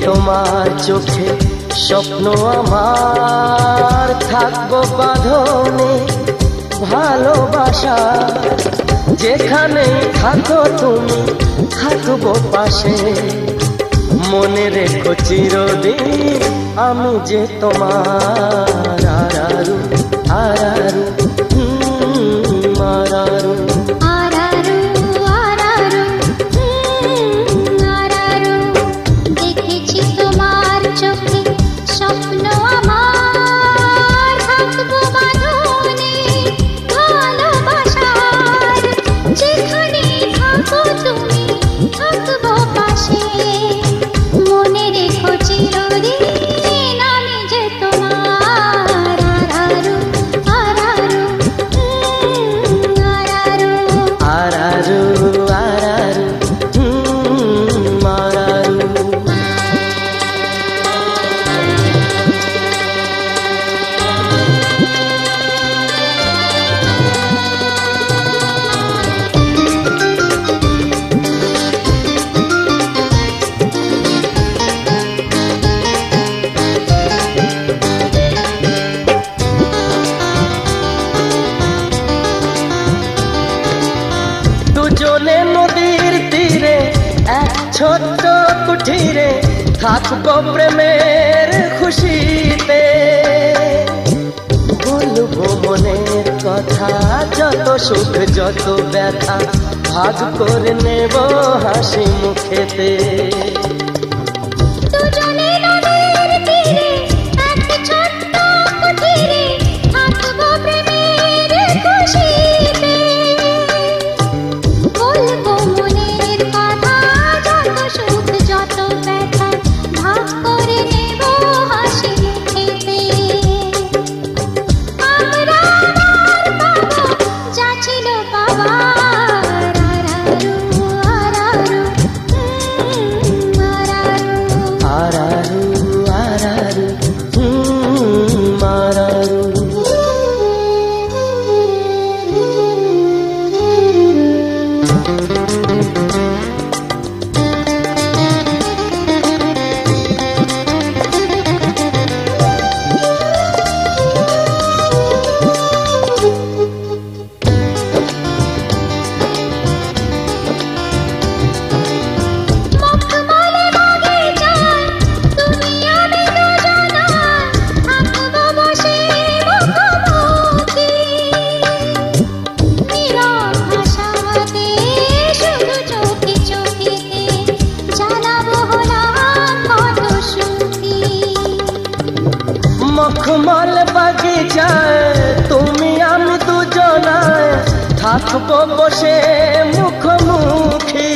তোমার চোখে স্বপ্ন আমার, থাকবো বাঁধনে ভালোবাসা। যেখানে থাকো তুমি থাকবো পাশে, মনে রেখো চিরদিন আমি যে তোমার। আরারু আরারু আরারু ছোট্ট কুঠিরে থাকবো প্রেমের খুশিতে, বলবো মনের কথা, যত সুখ যত ব্যথা ভাগ করে নেব হাসি মুখেতে। মখমল বাগিচায় তুমি আমি দুজনায় থাকবো বসে মুখোমুখি,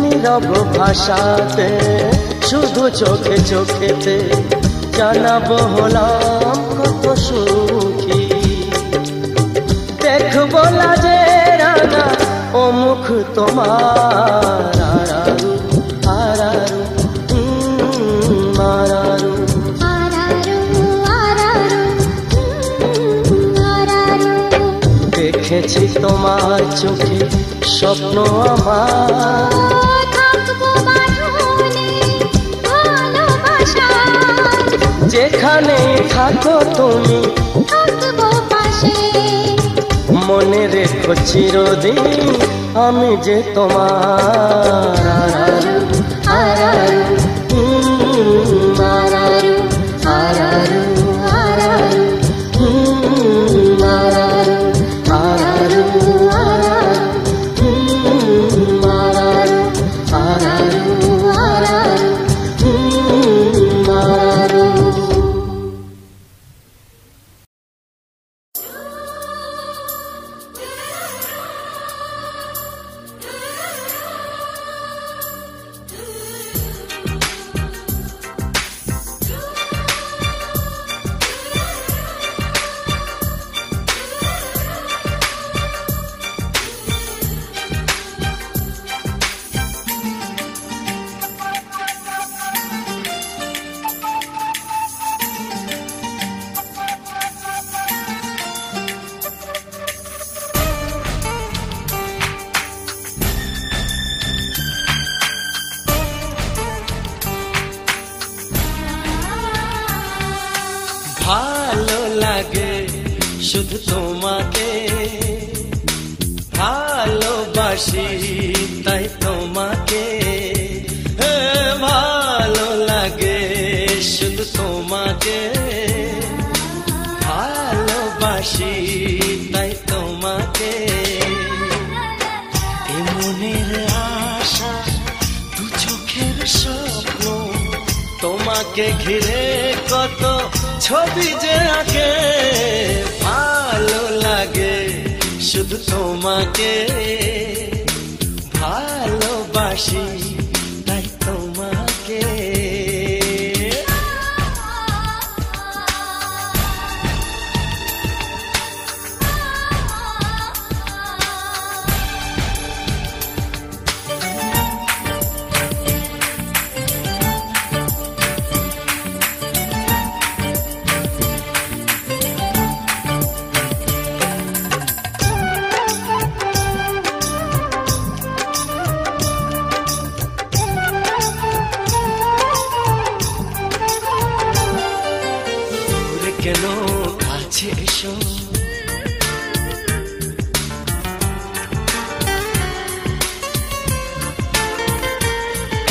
নীরব ভাষাতে শুধু চোখে চোখেতে জানাবো হলাম কত সুখী। দেখবো লাজে রানা ও মুখ তোমার। আরারু আরারু আরারু দেখেছি তোমার চোখে স্বপ্ন আমার, যেখানে থাকো তুমি মনে রেখো চিরদিন আমি যে তোমার। আরারু আরারু আরারু আরারু শুধু তোমাকে ভালোবাসি, তাই তোমাকে ভালো লাগে, শুধু তোমাকে ভালোবাসি, তাই তোমাকে। এ মনের আশা, দু চোখের স্বপ্ন, তোমাকে ঘিরে কত ছবি যে আঁকে, ভালো লাগে, শুধু তোমাকে ভালোবাসি, তাই তোমাকে। কেন কাছে এসো,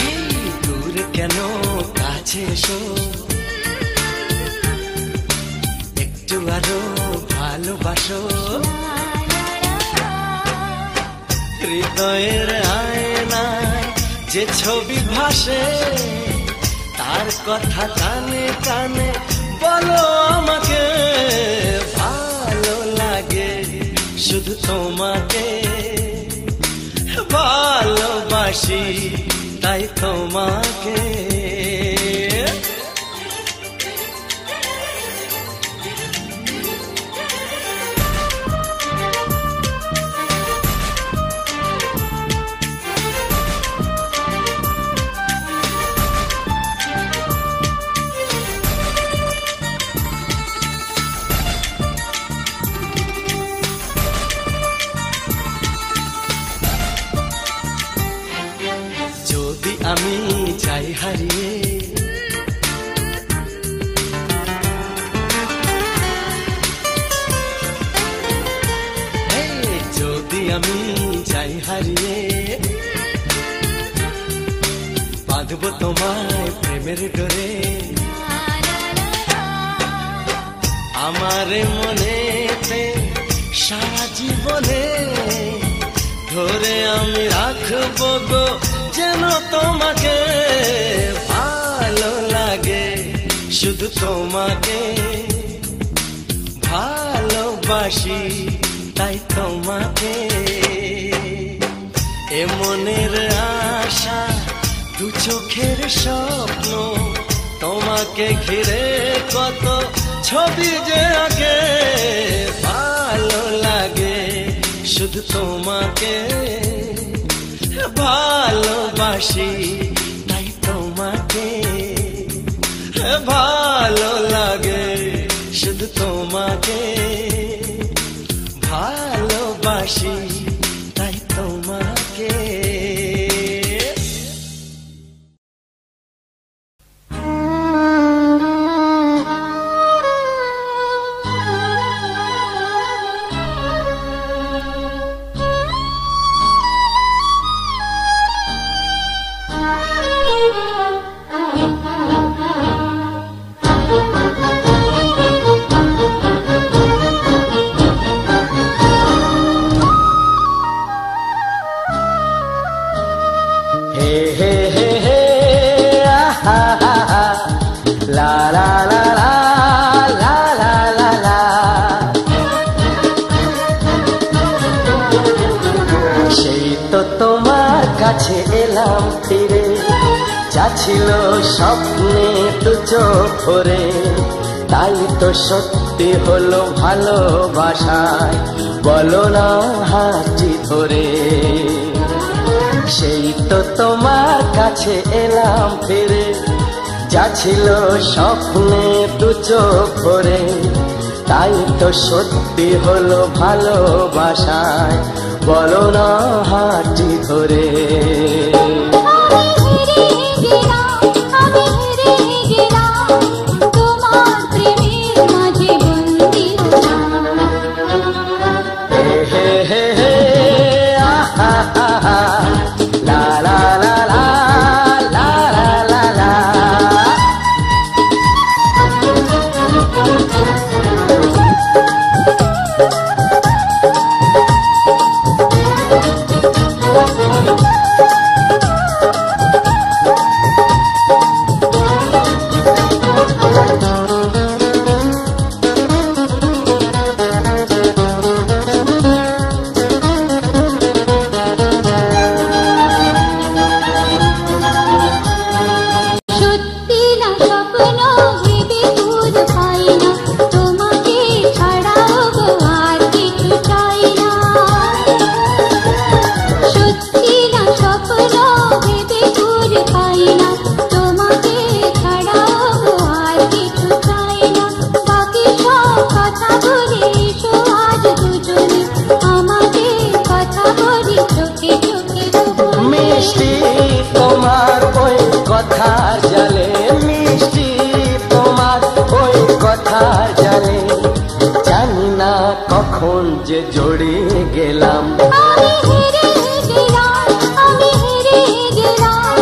এই দূরে কেন কাছে এসো, একটু আরো ভালোবাসো, হৃদয়ের আয়নায় যে ছবি ভাসে, তার কথা কানে কানে বলো আমাকে, ভালো লাগে, শুধু তোমাকে ভালোবাসি, তাই তোমাকে। যদি আমি যাই হারিয়ে, যদি আমি যাই হারিয়ে, বাঁধব তোমায় প্রেমের ডোরে, আমার মনেতে সারা জীবনে ধরে আমি রাখবো গো, যেন তোমাকে ভালো লাগে, শুধু তোমাকে ভালোবাসি, তাই তোমাকে। এ মনের আশা, দু চোখের স্বপ্ন, তোমাকে ঘিরে কত ছবি যে আঁকে, ভালো লাগে, শুধু তোমাকে ভালোবাসি, তাই তোমাকে ভালো লাগে, শুধু তোমাকে ভালোবাসি, তাই তোমাকে। কাছে এলাম ফিরে, যা ছিল স্বপ্নে দু চোখ ভরে, তাই তো সত্যি হলো ভালোবাসায়, বলো না হাতটি ধরে। সেই তো তোমার কাছে এলাম ফিরে, যা ছিল স্বপ্নে দু চোখ ভরে, তাই তো সত্যি হলো ভালোবাসায়, বলো না হাতটি ধরে। তোমার প্রেমের মাঝে বন্দী হলাম। কখন যে জড়িয়ে গেলাম। আমি হেরে গেলাম, আমি হেরে গেলাম,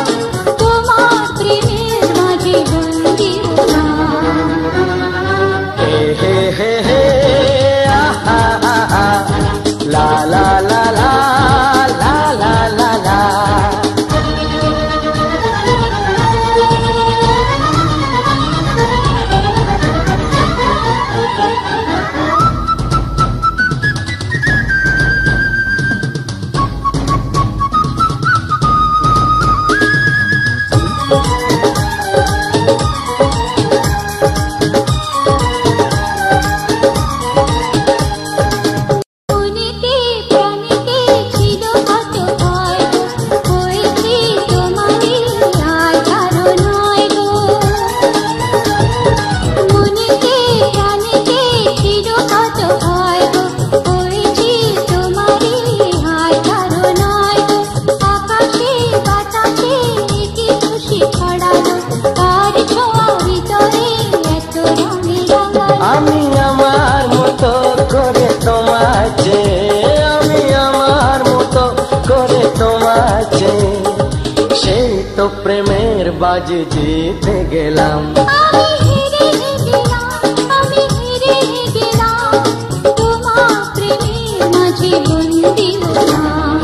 তোমার প্রেমের মাঝে বন্দী হলাম। হে হে হে হে আহা আহা লা লা লা লা লা লা লা লা। আমি আমার মতো করে তোমায় চেয়ে, আমি আমার মতো করে তোমায় চেয়ে, সেই তো প্রেমের বাজি জিতে গেলাম। আমি হেরে গেলাম, আমি হেরে গেলাম, তোমার প্রেমের মাঝে বন্দী হলাম।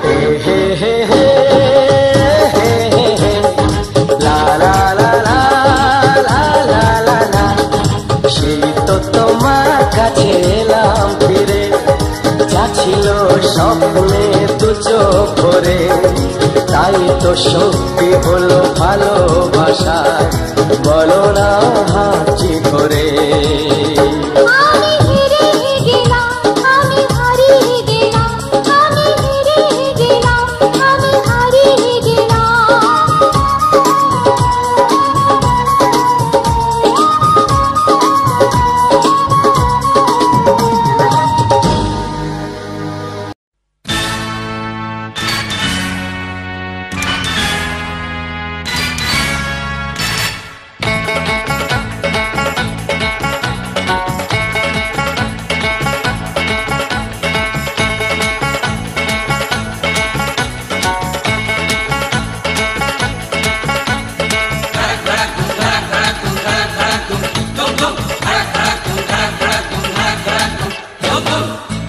হে হে হে হে হে হে হে লা লা লা লা লা লা লা লা। সেই তো তোমার কাছে এলাম ফিরে, যা ছিল স্বপ্নে দু চোখ ভরে, তাই তো সত্যি হলো ভালোবাসায়, বলো না হাঁচি ধরে। আমি হেরে গেলাম, আমি হারিয়ে গেলাম, আমি হেরে গেলাম, আমি হারিয়ে গেলাম।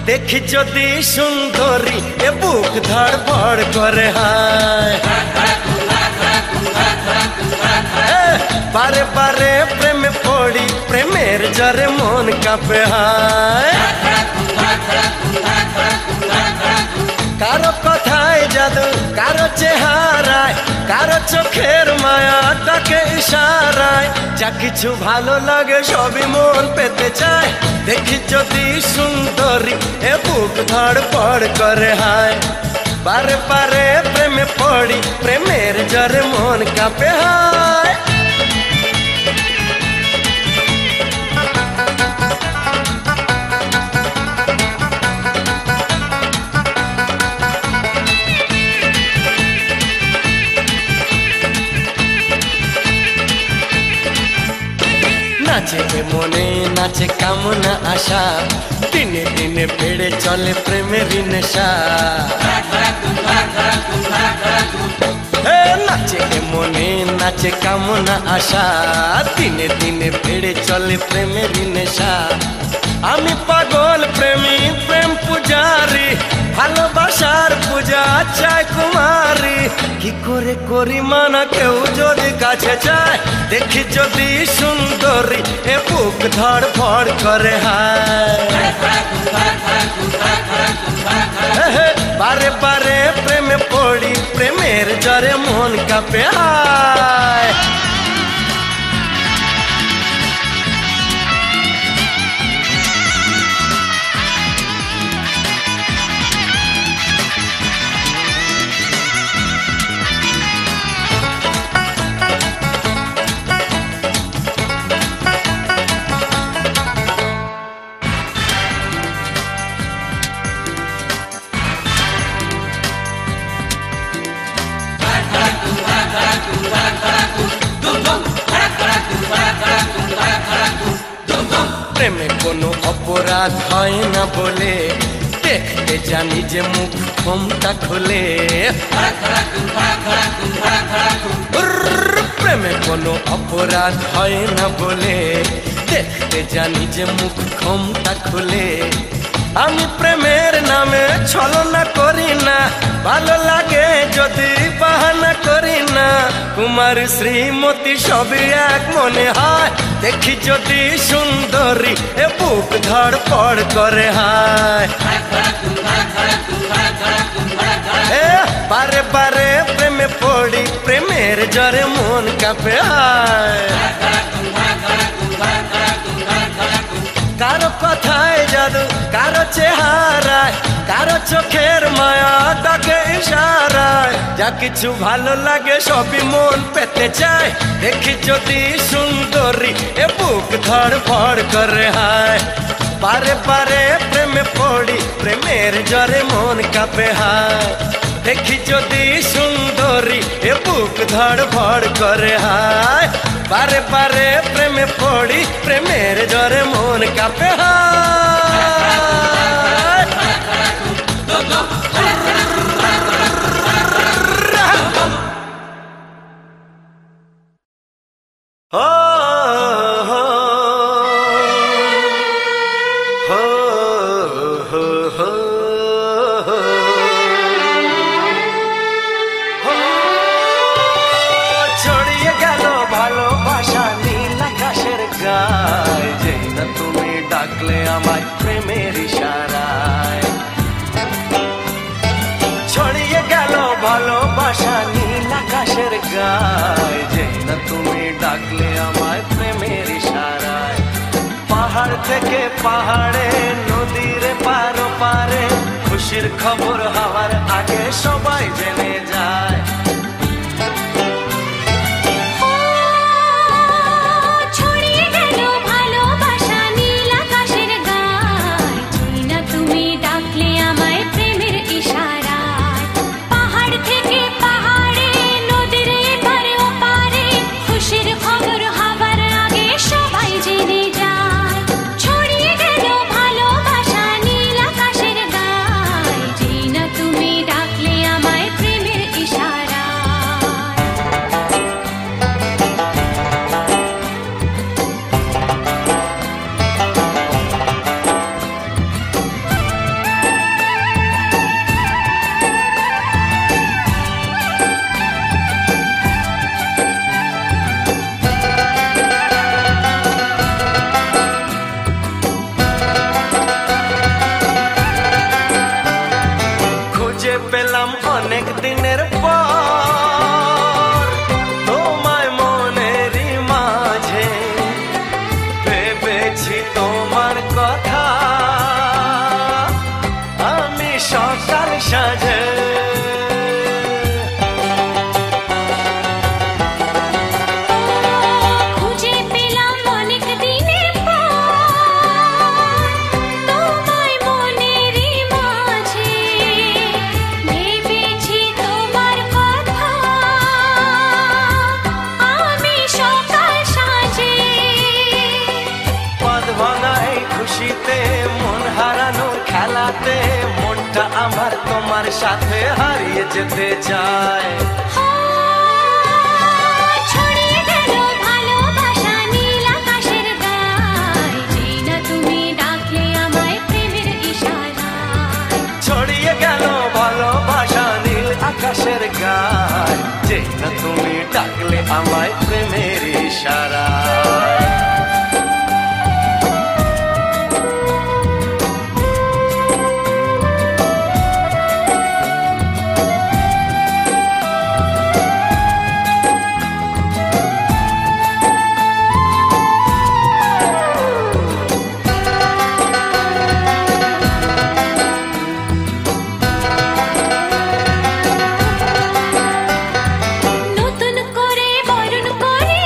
দেখি যদি সুন্দরী এ বুক ধড়ফড় করে, হায় বারে বারে প্রেমে পড়ি, প্রেমের জ্বরে মন কাঁপে, হায় কারো কথায় জাদু, কারো চেহারায়, কারো চোখের মায়া, তাকে ইশারায়, যা কিছু ভালো লাগে সবই মন পেতে চায়। দেখি যদি সুন্দরী এ বুক ধড়ফড় করে, হায় বারে বারে প্রেমে পড়ি, প্রেমের জ্বরে মন কাঁপে, হায়। নাচে মনে নাচে কামনা আশা, দিনে দিনে বেড়ে চলে প্রেমের নেশা। নাচে মনে নাচে কামনা আশা, দিনে দিনে বেড়ে চলে প্রেমের নেশা। আমি পাগল প্রেমী, প্রেম পূজারি, ভালোবাসার পূজা চাই কুমারী। কি করে করি মানা কেউ যদি কাছে চায়, দেখি যদি সুন্দরী এ বুক ধড়ফড় করে, হায় বারে বারে প্রেমে পড়ি, প্রেমের জ্বরে মন কাঁপে, হায়। প্রেমে কোনো অপরাধ হয় না বলে দেখতে জানি যে মুখ ঘোমটা খুলে প্রেমে কোনো অপরাধ হয় না বলে দেখতে জানি যে মুখ ঘোমটা খুলে আমি প্রেমের নামে ছলনা করি না ভালো লাগে যদি বাহানা করি না কুমার শ্রীমতী সবই এক মনে হয় দেখি যদি সুন্দরী এ বুক ধড়পড় করে হায় বারে বারে প্রেমে পড়ি প্রেমের জ্বরে মন কাঁপে হায় কারো কথায় জাদু কারো চেহারায় কারো চোখের মায়া ডাকে ইশারায় যা কিছু ভালো লাগে সবই মন পেতে চায় দেখি যদি সুন্দরী এ বুক ধড়ফড় করে হায় বারে বারে প্রেমে পড়ি প্রেমের জ্বরে মন কাঁপে হায় দেখি যদি সুন্দরী এ বুক ধড়ফড় করে হায় বারে বারে প্রেমে পড়ি প্রেমের জ্বরে মন কাঁপে হায় ছড়িয়ে গেল ভালোবাসা নীল আকাশের গায় যেই না তুমি ডাকলে আমায় প্রেমের ইশারায় ছড়িয়ে গেল ভালোবাসা নীল আকাশের গায় যেই না তুমি ডাকলে আমায় প্রেমের ইশারায় পাহাড় থেকে পাহাড়ে নদীর পারো পারে খুশির খবর হওয়ার আগে সবাই জেনে যায় পেলাম অনেক দিনের পর তোমায় মনেরই মাঝে ভেবেছি তোমার কথা আমি সকাল সাজে মন হারানোর খেলাতে মনটা আমার তোমার সাথে হারিয়ে যেতে চায় ছড়িয়ে গেল ভালোবাসা নীল আকাশের গায় যেই না তুমি ডাকলে আমায় প্রেমের ইশারায় ছড়িয়ে গেল ভালোবাসা নীল আকাশের গায় যেই না তুমি ডাকলে আমায় প্রেমের ইশারায় নতুন করে বরণ করে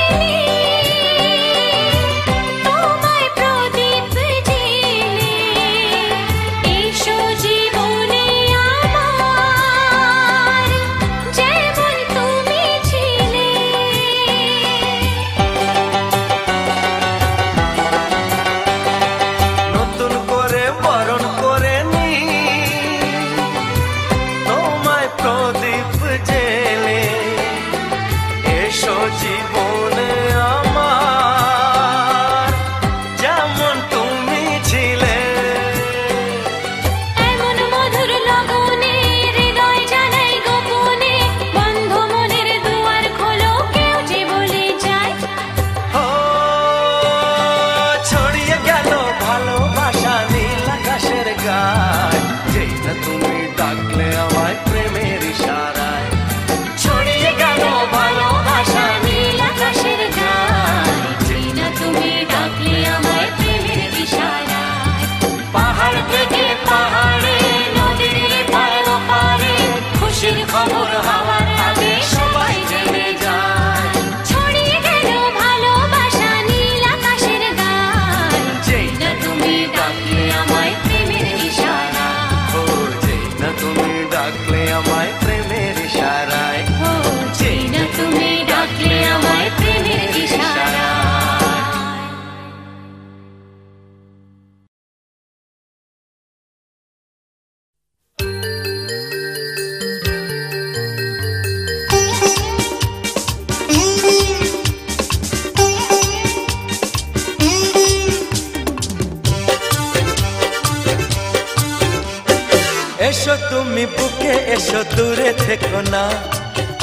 এসো তুমি বুকে এসো দূরে থেকো না,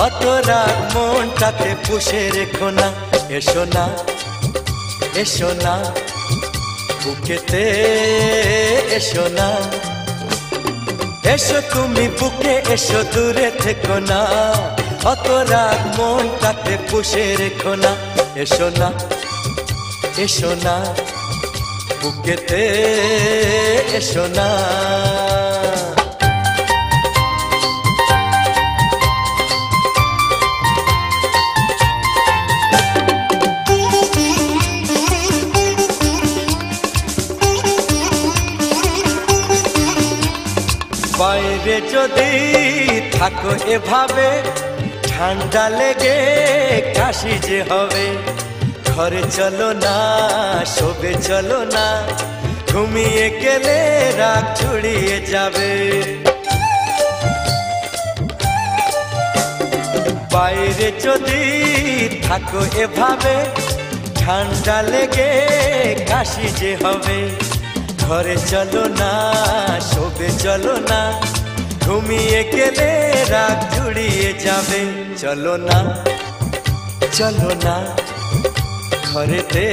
অত রাগ মনটাতে পুষে রেখো না। এসো না এসো না বুকেতে এসো না, এসো তুমি বুকে এসো দূরে থেকো না, অত রাগ মনটাতে পুষে রেখো না। এসো না এসো না বুকেতে এসো না। বাইরে যদি থাকো এভাবে ঠান্ডা লেগে কাশি যে হবে, ঘরে চলো না শোবে চলো না, ঘুমিয়ে গেলে রাগ ছড়িয়ে যাবে। বাইরে যদি থাকো এভাবে ঠান্ডা লেগে কাশি যে হবে, ঘরে চলো না শোবে চলো না, ঘুমিয়ে গেলে রাগ জুড়িয়ে যাবে। চলো না চলো না ঘরেতে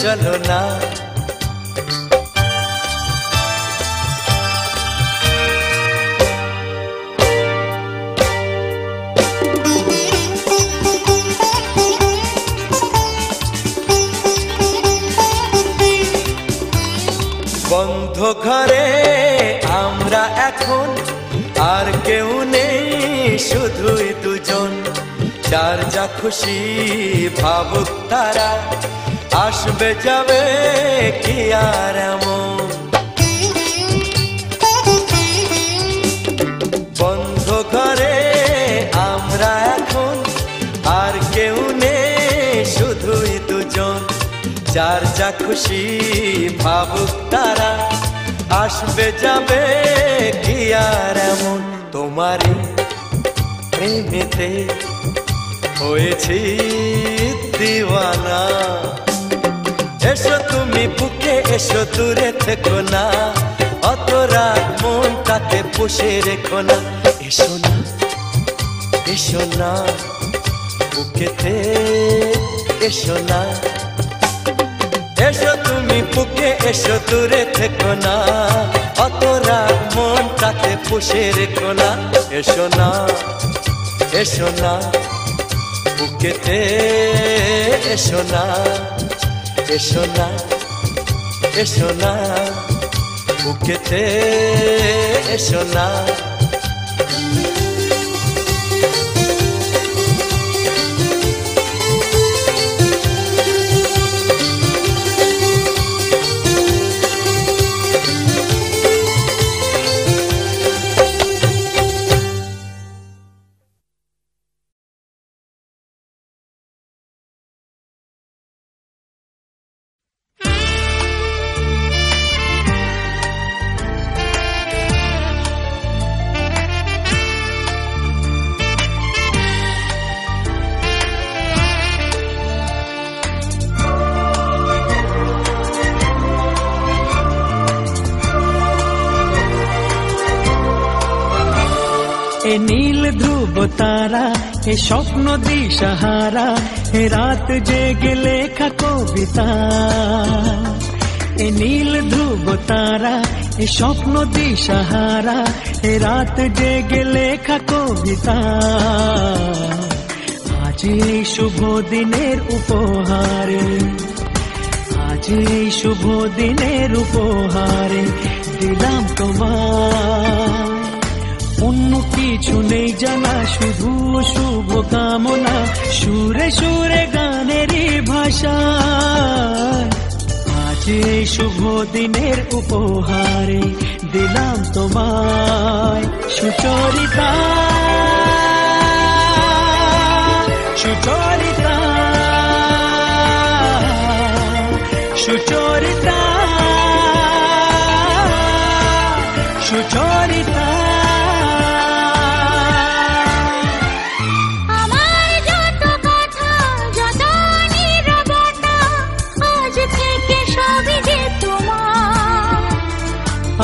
চলো না। বন্ধ ঘরে আমরা এখন, আর কেউ নেই শুধুই দুজন, যার যা খুশি ভাবুক তারা, আসবে যাবে কি আর এমন। বন্ধ ঘরে আমরা এখন, আর কেউ নেই শুধুই দুজন, যার যা খুশি ভাবুক তারা, আসবে যাবে কি আর এমন। তোমারই প্রেমেতে হয়েছি দিওয়ানা, এসো তুমি বুকে এসো দূরে থেকো না, অত রাগ মনটাতে পুষে রেখো না। এসো না এসো না বুকেতে এসো না, এসো তুমি বুকে এসো দূরে থেকো না, অত রাগ মনটাতে পুষে রেখো না। এসো না এসো না বুকেতে এসো না, এসো না এসো না বুকেতে এসো না। এ নীল ধ্রুব তারা, এ স্বপ্ন দিশাহারা, এ রাত জেগে লেখা কবিতা। এ নীল ধ্রুব তারা, এ স্বপ্ন দিশাহারা, এ রাত জেগে লেখা কবিতা। আজ এই শুভ দিনের উপহারে, আজ এই শুভ দিনের উপহারে দিলাম তোমার। অন্য কিছু নেই জানা, শুধু শুভ কামনা, সুরে সুরে গানেরই ভাষা। আজ এই শুভ দিনের উপহারে দিলাম তোমায় সুচরিতা, সুচরিতা, সুচরিতা, সুচরিতা।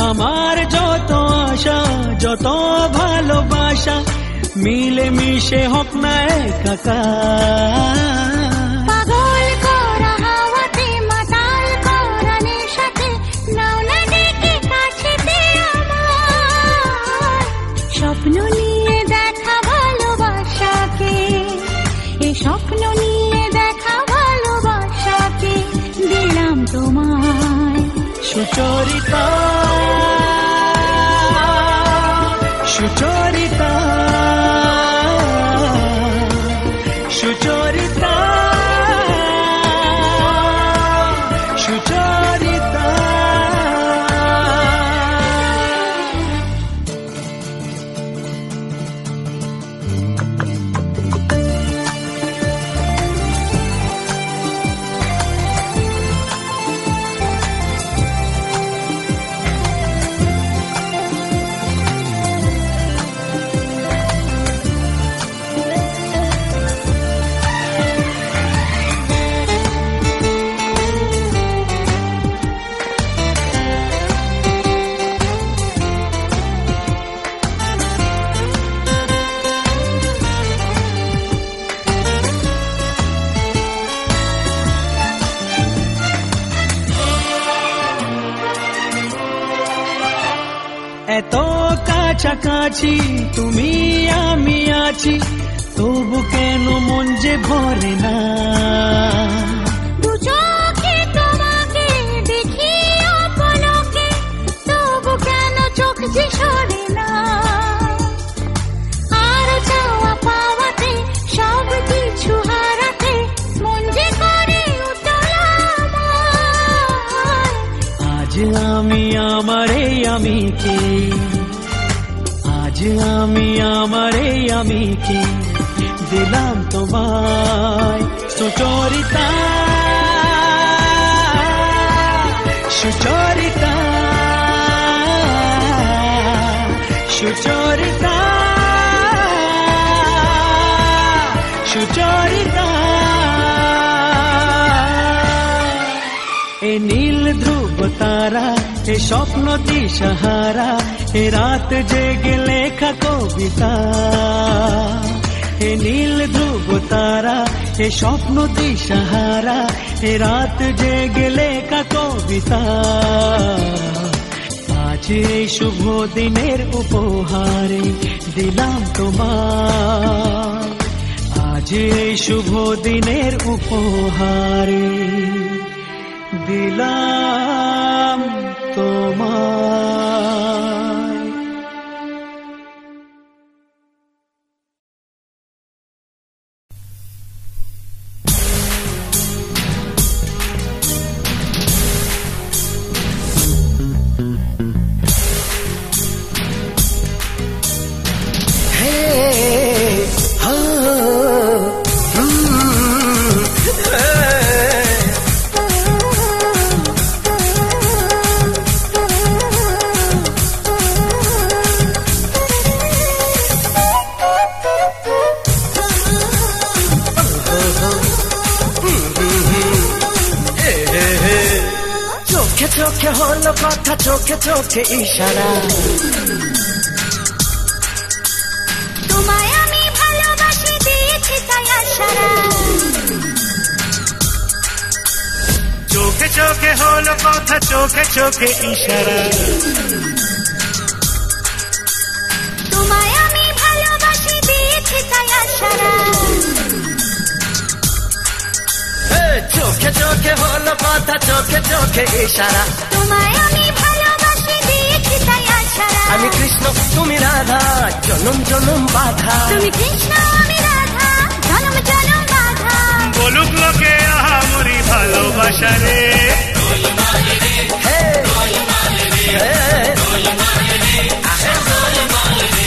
আমার যত আশা মিলে মিশে হোক না একাকার। পাগল করা হাওয়াতে মাতাল করা নেশাতে নাও না ডেকে কাছেতে আমার। স্বপ্ন নিয়ে দেখা ভালোবাসাকে, এ স্বপ্ন নিয়ে দেখা ভালোবাসাকে দিলাম তোমায়। সুচরিতা সুচরিতা সুচরিতা সুচরিতা। এত কাছাকাছি তুমি আমি আছি, তবু কেন মন যে ভরে না। দু চোখে তোমাকে দেখি অপলকে, তবু কেন চোখ যে সরে না। আর চাওয়া পাওয়াতে সব কিছু হারাতে মন যে করে উতলা আমার। আজ আমি আমার এই আমিকে, আজ আমি আমার এই আমিকে দিলাম তোমায়। সুচরিতা সুচরিতা সুচরিতা সুচরিতা। এ নীল ধ্রুব তারা, এ স্বপ্ন দিশাহারা, এ রাত জেগে লেখা কবিতা। এ নীল ধ্রুব তারা, এ স্বপ্ন দিশাহারা, এ রাত জেগে লেখা কবিতা। আজ এই শুভ দিনের উপহারে দিলাম তোমার, আজ এই শুভ দিনের উপহারে দিলাম তোমায়। চোখে হলো কথা, চোখে চোখে ইশারা, তোমায় আমি ভালোবাসি দিয়েছি তাই আশারা। চোখে চোখে হলো কথা, চোখে চোখে ইশারা, তোমায় আমি ভালোবাসি দিয়েছি তাই আশারা। চোখে চোখে হলো কথা, চোখে চোখে ইশারা, তোমায় আমি ভালোবাসি দিয়েছি তাই আশারা। আমি কৃষ্ণ তুমি রাধা, জনম জনম বাধা। তুমি কৃষ্ণ আমি রাধা, জনম জনম বাধা। বলুক লোকে আহা মরি ভালোবাসা রে।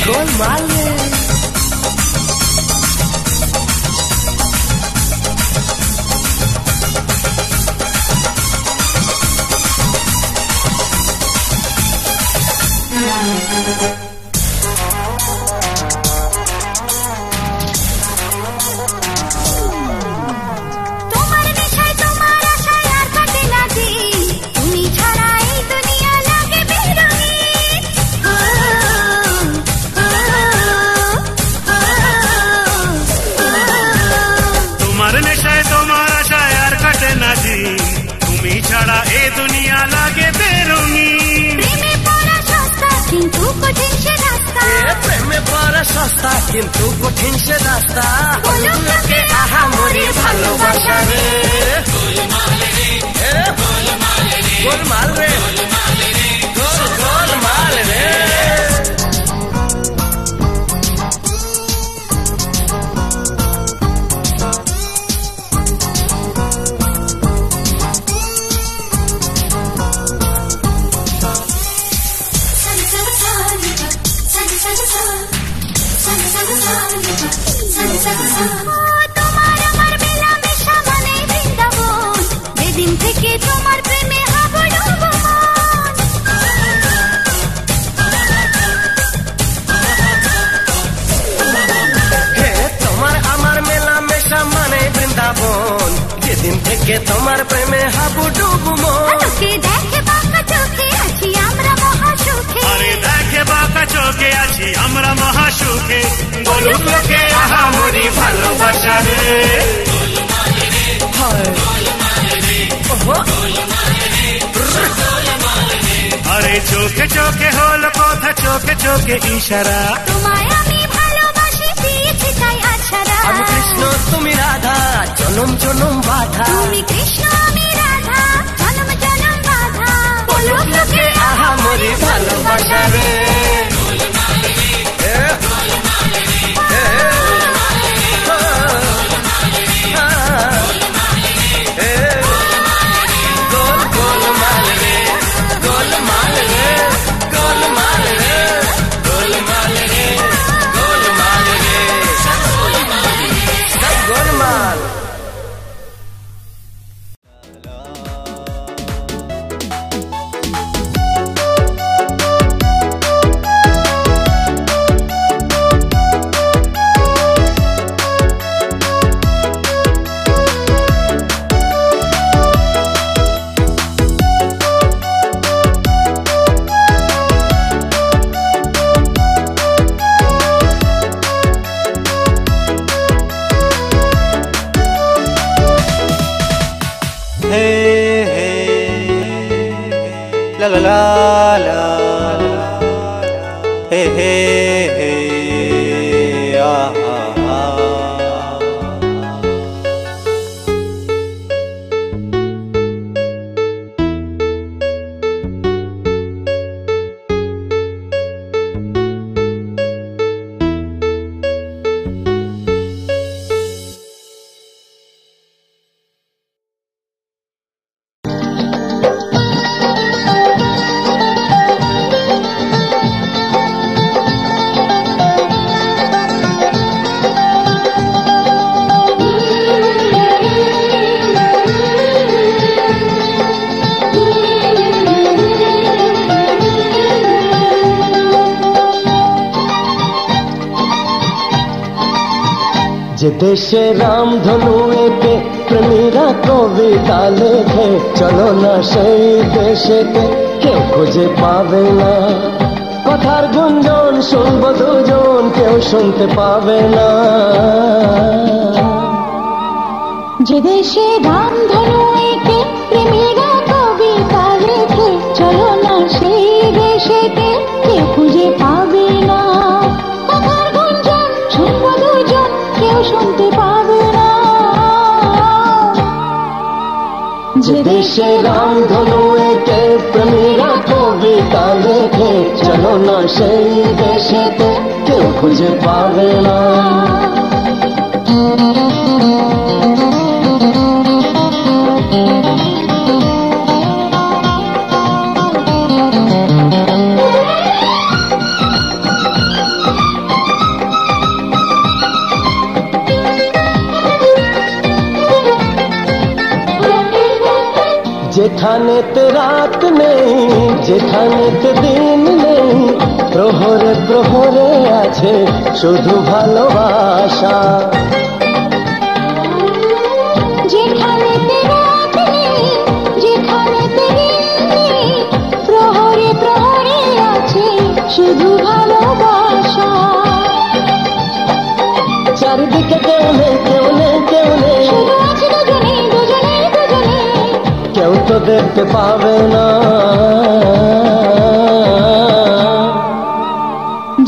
গোলমাল রে। তোমার নেশায় তোমার আশায় আর কাটে না দিন, তুমি দুনিয়া লাগে বেরঙিন। প্রেমে পড়া সস্তা কিন্তু কঠিন সে রাস্তা, প্রেমে পড়া সস্তা কিন্তু কঠিন সে রাস্তা। বলুক লোকে আহা মরি ভালোবাসা রে, গোলমাল রে, গোলমাল রে। তোমার আমার মেলামেশা মানে বৃন্দাবন, যেদিন থেকে তোমার প্রেমে হব ডুবমন। হে তোমার আমার মেলামেশা মানে বৃন্দাবন, যেদিন থেকে তোমার প্রেমে হাবু ডুবু মন। তোকে দেখে বাঁকা চোখে আছি আমরা মহাসুখে, আরে দেখে বাঁকা চোখে আছি আমরা মহাসুখে। বলুক লোকে আহা মরি ভালোবাসা রে। আরে চোখে চোখে হলো কথা, চোখে চোখে ইশারা। তোমায় আমি ভালোবাসি দিয়েছি তাই আছাড়া। আমি কৃষ্ণ তুমি রাধা, জনম জনম বাধা। তুমি কৃষ্ণ আমি রাধা, জনম জনম বাধা। বলুক লোকে আহা মরি ভালোবাসা রে। La la la la, hey hey hey, ah ah ah. যে দেশে রামধনু এঁকে প্রেমীরা কবিতা লেখে, চলো না সেই দেশেতে কেউ খুঁজে পাবে না। কথার গুঞ্জন শুনবো দুজন, কেউ শুনতে পাবে না। যে দেশে রামধনু এঁকে প্রেমীরা কবিতা লেখে, চলো না সেই দেশেতে কেউ খুঁজে পাবে না। কথার গুঞ্জন শুনবো দুজন, কেউ শুনতে পাবে না। যে দেশে রামধনু এঁকে প্রেমীরা কবিতা লেখে, চলো না সেই দেশেতে কেউ খুঁজে পাবে না। যেখানেতে রাত নেই, যেখানেতে দিন নেই, প্রহরে প্রহরে আছে শুধু ভালোবাসা। যেখানেতে রাত নেই, যেখানেতে দিন নেই, প্রহরে প্রহরে আছে শুধু ভালোবাসা। চারিদিকে কেউ নেই, কেউ নেই, কেউ নেই, শুধু আছে দুজনে দুজনে দুজনে। কেউ তোদের দেখতে পাবে না।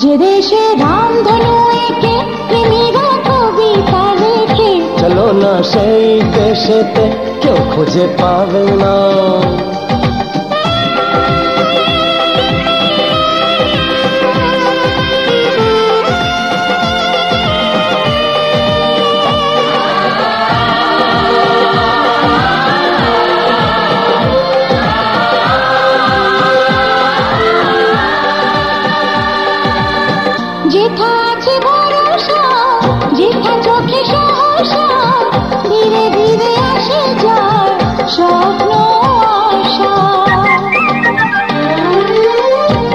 যে দেশে রামধনু এঁকে প্রেমীরা কবিতা লেখে, চলো না সেই দেশেতে, কেউ খুঁজে পাবে না। যেথা আছে ভরসা, যেথা চোখে সহসা, ধীরে ধীরে আসে যায় স্বপ্ন আশা।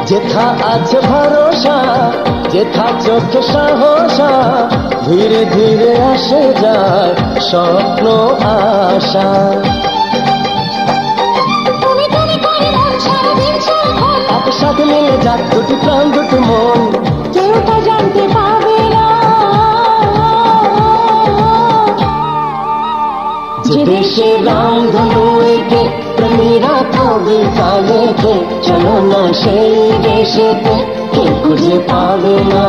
যেথা আছে ভরসা, যেথা চোখে সাহসা, ধীরে ধীরে আসে যায় স্বপ্ন আশা। তুমি তুমি করে মন সারাদিন সারাক্ষণ, একসাথে মিলে যাক দুটি প্রাণ দুটি মন, কেউ তা জানতে পারবে না। যে দেশে রামধনু এঁকে প্রেমীরা কবিতা লেখে, চলো না সেই দেশেতে, কেউ খুঁজে পাবে না।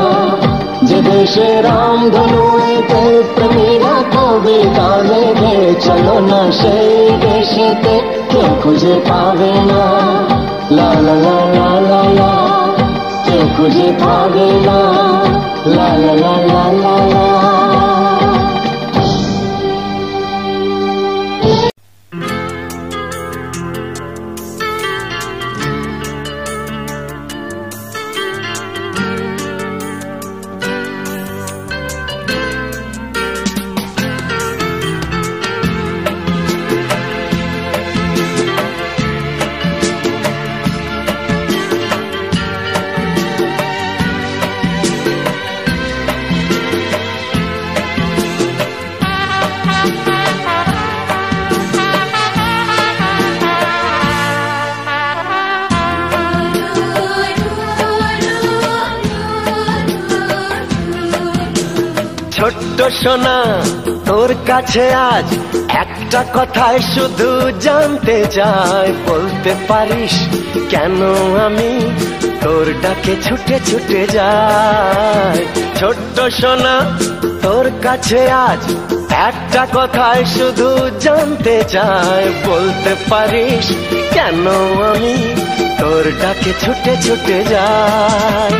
যে দেশে রামধনু এঁকে প্রেমীরা কবিতা লেখে, চলো না সেই দেশেতে, কেউ খুঁজে পাবে না। লা লা লা লা লা লা, কেউ খুঁজে পাবে না। লা লা লা লা লা লা। ছোট্ট সোনা, তোর কাছে আজ একটা কথাই শুধু জানতে চাই, বলতে পারিস কেন আমি তোর ডাকে ছুটে ছুটে যাই। ছোট্ট সোনা, তোর কাছে আজ একটা কথাই শুধু জানতে চাই, বলতে পারিস কেন আমি তোর ডাকে ছুটে ছুটে যাই।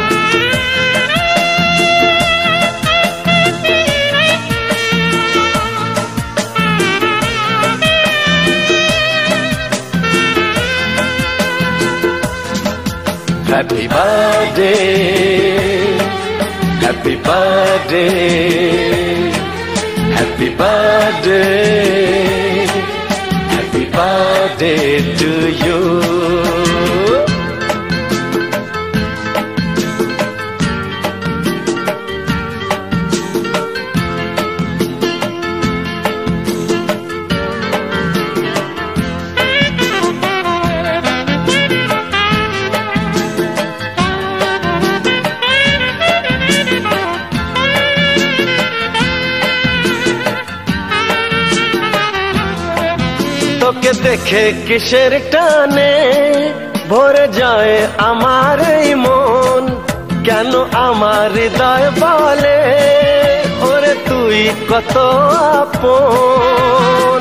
Happy birthday, happy birthday, happy birthday, happy birthday to you. তোকে দেখে কিসের টানে ভরে যায় আমার এই মন, কেন আমার হৃদয় বলে ওরে তুই কত আপন।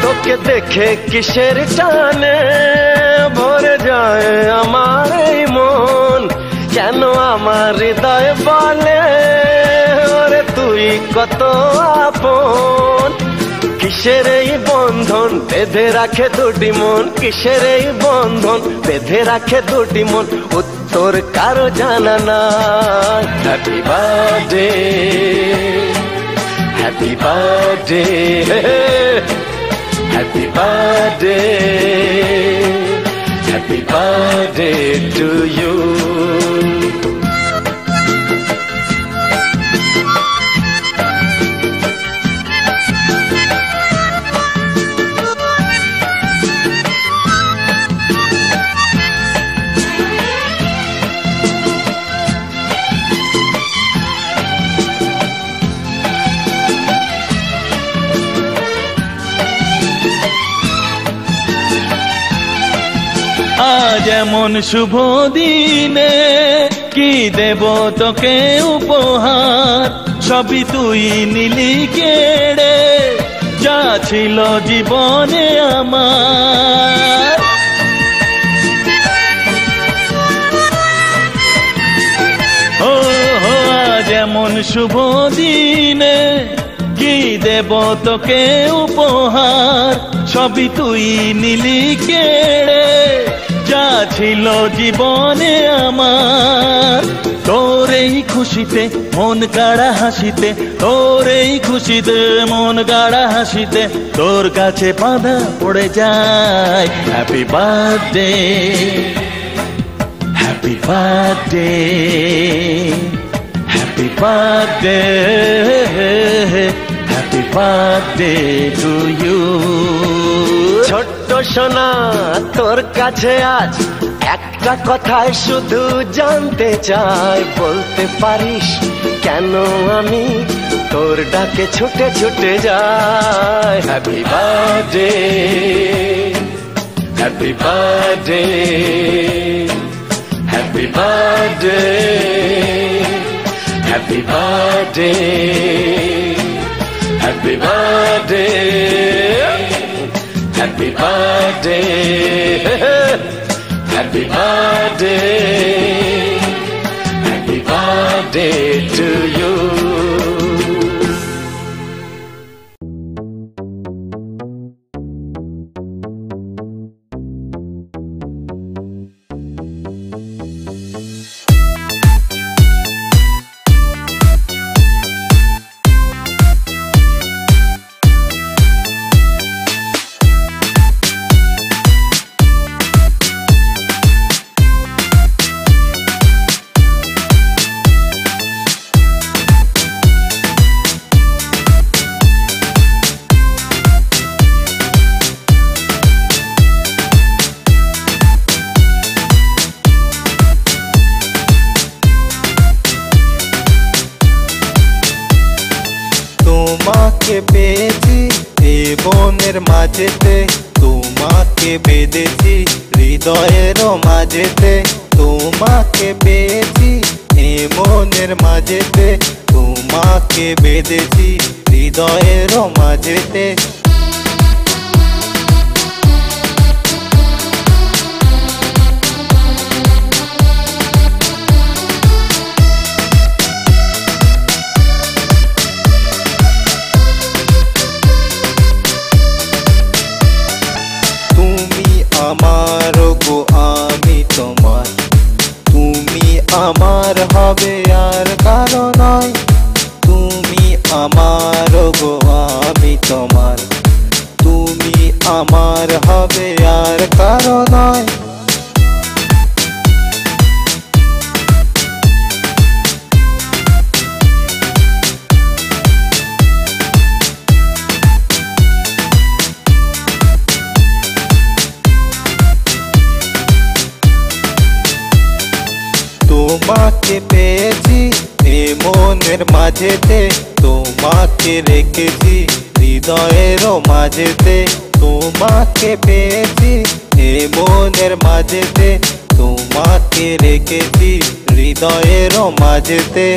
তোকে দেখে কিসের টানে ভরে যায় আমার এই মন, কেন আমার হৃদয় বলে ওরে তুই কত আপন। কিসের এই বন্ধন বেঁধে রাখে দুটি মন, কিসের এই বন্ধন বেঁধে রাখে দুটি মন, উত্তর কারো জানা নাই। Happy birthday, happy birthday, happy birthday, happy birthday to you. যেমন শুভ দিনে কি দেব তোকে উপহার, সবই তুই নিলি কেড়ে, যা ছিল জীবনে আমার। ও যেমন শুভ দিনে কি দেব তোকে উপহার, সবই তুই নিলি কেড়ে, যা ছিল জীবনে আমার। তোর এই খুশিতে মন গাড়া হাসিতে, তোর এই খুশিতে মন গাড়া হাসিতে, তোর কাছে বাঁধা পড়ে যায়। Happy birthday, happy birthday, happy birthday, happy birthday to you. ছোট্ট সোনা তোর কাছে আজ একটা কথাই শুধু জানতে চাই, বলতে পারিস কেন আমি তোর ডাকে ছুটে ছুটে যাই। Happy birthday, happy birthday, happy birthday, happy birthday, happy birthday, happy birthday, happy birthday, happy birthday to you. তোমাকে পেয়েছি এ বনের মাঝেতে, তোমাকে বেঁধেছি হৃদয়ের মাঝেতে, তোমাকে পেয়েছি এ মনের মাঝেতে, তোমাকে বেঁধেছি হৃদয়ের মাঝেতে। আমার গো আমি তোমার, তুমি আমার হবে আর কারো নয়। তুমি আমার গো আমি তোমার, তুমি আমার হবে আর কারো নয়। তোমাকে পেয়েছি এ মনের মাঝেতে, তোমাকে রেখেছি হৃদয়ের মাঝেতে, তোমাকে পেয়েছি এ মনের মাঝেতে, তোমাকে রেখেছি হৃদয়ের মাঝেতে।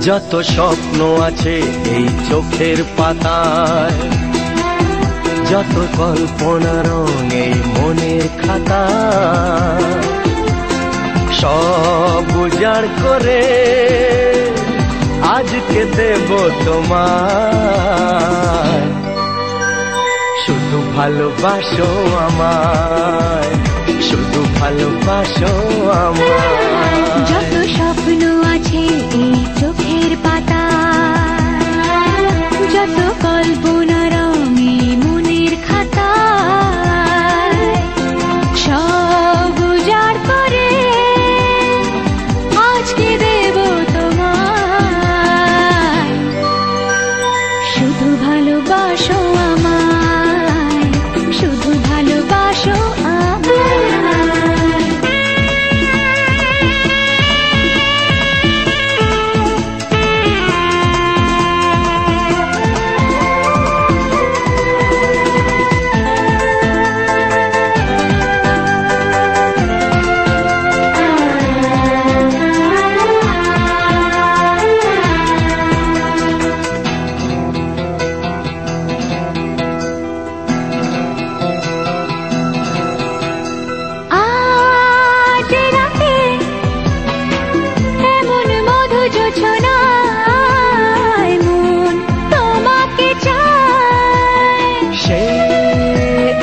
যত স্বপ্ন আছে এই চোখের পাতায়, যত কল্পনা রং এই মনের খাতায়, সব উজাড় করে আজকে দেব তোমায়। শুধু ভালোবাসো আমায়, শুধু ভালোবাসো আমায়। যত স্বপ্ন আছে এই চোখের পাতায়, যত কল্পনা রঙে মনের খাতায়, সব উজাড় করে আজকে দেব তোমায়। শুধু ভালোবাসো আমায়, শুধু ভালোবাসো আমায়।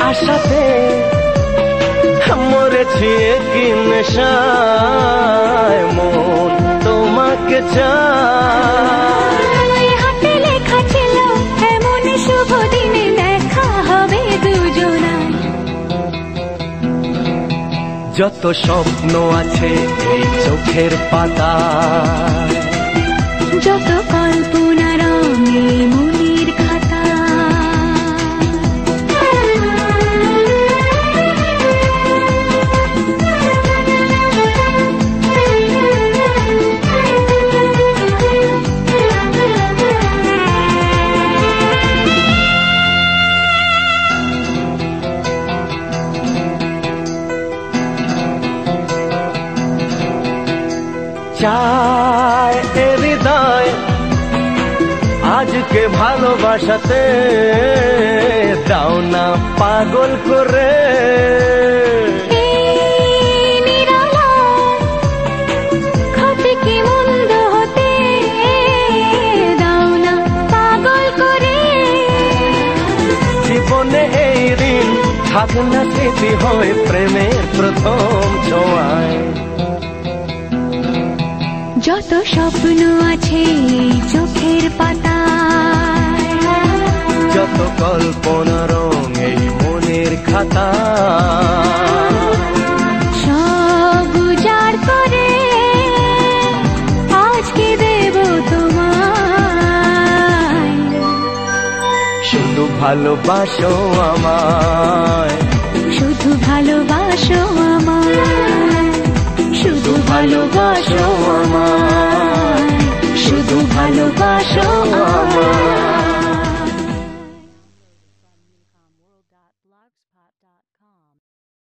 আশাতে মরেছি কি নেশায়, মন তোমাকে চায়। হাতে লেখা ছিল এমন শুভ দিনে দেখা হবে দুজনায়। যত স্বপ্ন আছে এই চোখের পাতায়, যত কল্পনা রঙে মনের খাতা, চায় এ হৃদয় আজকে ভালোবাসাতে, দাও না পাগল করে। ক্ষতি কি মন্দ হতে দাও না পাগল করে। জীবনে এই ঋণ থাক না স্মৃতি হয় প্রেমের প্রথম ছোঁয়ায়। যত স্বপ্ন আছে এই চোখের পাতায়, যত কল্পনা রং এই মনের খাতা, সব উজাড় করে আজকে দেব তোমায়। শুধু ভালোবাসো আমায়, শুধু ভালোবাসো আমায়, শুধু ভালোবাসো আমায়, শুধু ভালোবাসো আমায়।